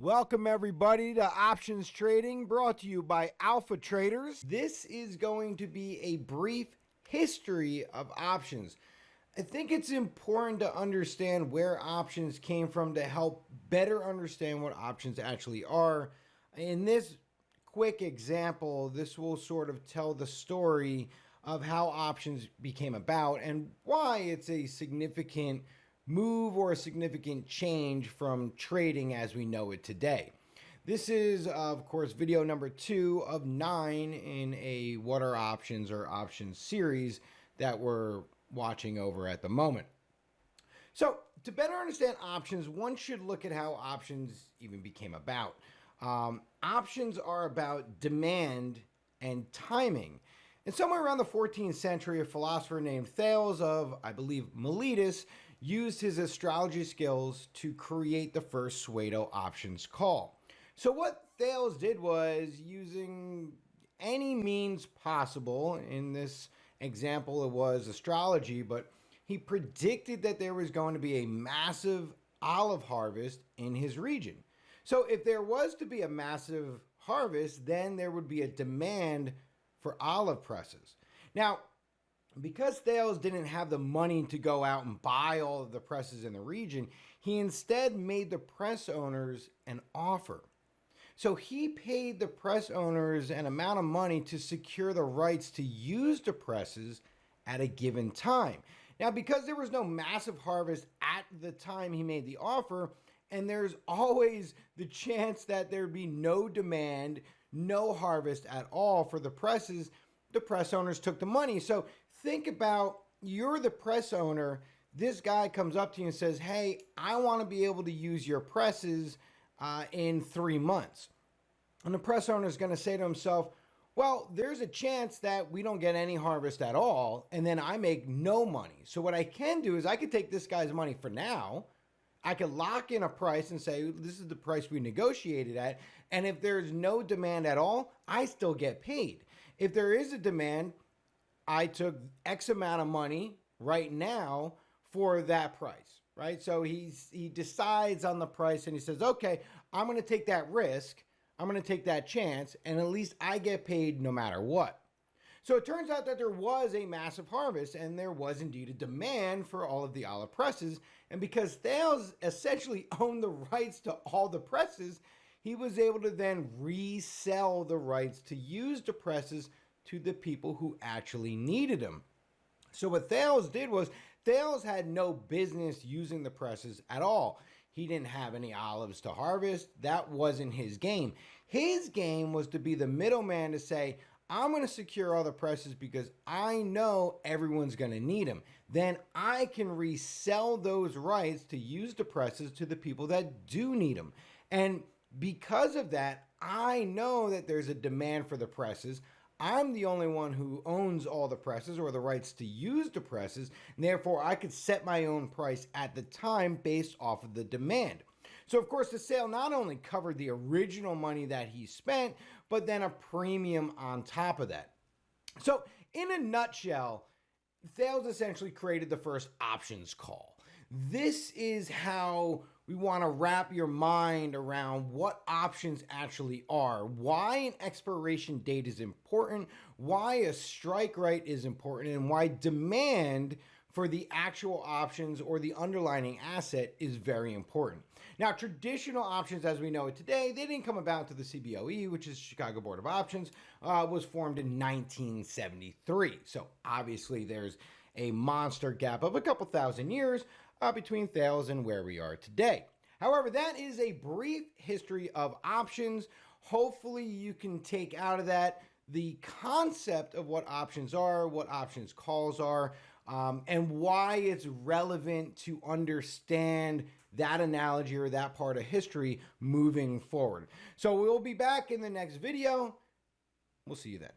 Welcome everybody to Options Trading, brought to you by Alpha Traders. This is going to be a brief history of options. I think it's important to understand where options came from to help better understand what options actually are. In this quick example, this will sort of tell the story of how options became about and why it's a significant move or a significant change from trading as we know it today. This is, of course, video number 2 of 9 in a What Are Options or Options series that we're watching over at the moment. So, to better understand options, one should look at how options even became about. Options are about demand and timing. And somewhere around the 14th century, a philosopher named Thales of, I believe, Miletus, used his astrology skills to create the first pseudo options call. So what Thales did was, using any means possible, in this example it was astrology, but he predicted that there was going to be a massive olive harvest in his region. So if there was to be a massive harvest, then there would be a demand for olive presses. Now, because Thales didn't have the money to go out and buy all of the presses in the region, he instead made the press owners an offer. So he paid the press owners an amount of money to secure the rights to use the presses at a given time. Now, because there was no massive harvest at the time he made the offer, and there's always the chance that there'd be no demand, no harvest at all for the presses, the press owners took the money. So think about, you're the press owner. This guy comes up to you and says, hey, I want to be able to use your presses in 3 months. And the press owner is going to say to himself, well, there's a chance that we don't get any harvest at all, and then I make no money. So what I can do is I could take this guy's money for now. I could lock in a price and say, this is the price we negotiated at. And if there's no demand at all, I still get paid. If there is a demand, I took X amount of money right now for that price, right? So he decides on the price and he says, okay, I'm going to take that risk. I'm going to take that chance, and at least I get paid no matter what. So it turns out that there was a massive harvest, and there was indeed a demand for all of the olive presses. And because Thales essentially owned the rights to all the presses, he was able to then resell the rights to use the presses to the people who actually needed them. So what Thales did was, Thales had no business using the presses at all. He didn't have any olives to harvest. That wasn't his game. His game was to be the middleman to say, I'm going to secure all the presses because I know everyone's going to need them. Then I can resell those rights to use the presses to the people that do need them. And because of that, I know that there's a demand for the presses. I'm the only one who owns all the presses or the rights to use the presses, and therefore I could set my own price at the time based off of the demand. So of course the sale not only covered the original money that he spent, but then a premium on top of that. So in a nutshell, Thales essentially created the first options call. This is how we want to wrap your mind around what options actually are, why an expiration date is important, why a strike rate is important, and why demand for the actual options or the underlying asset is very important. Now, traditional options as we know it today, they didn't come about to the CBOE, which is Chicago Board of Options, was formed in 1973. So obviously there's a monster gap of a couple thousand years between Thales and where we are today. However, that is a brief history of options. Hopefully you can take out of that the concept of what options are, what options calls are, and why it's relevant to understand that analogy or that part of history moving forward. So we'll be back in the next video. We'll see you then.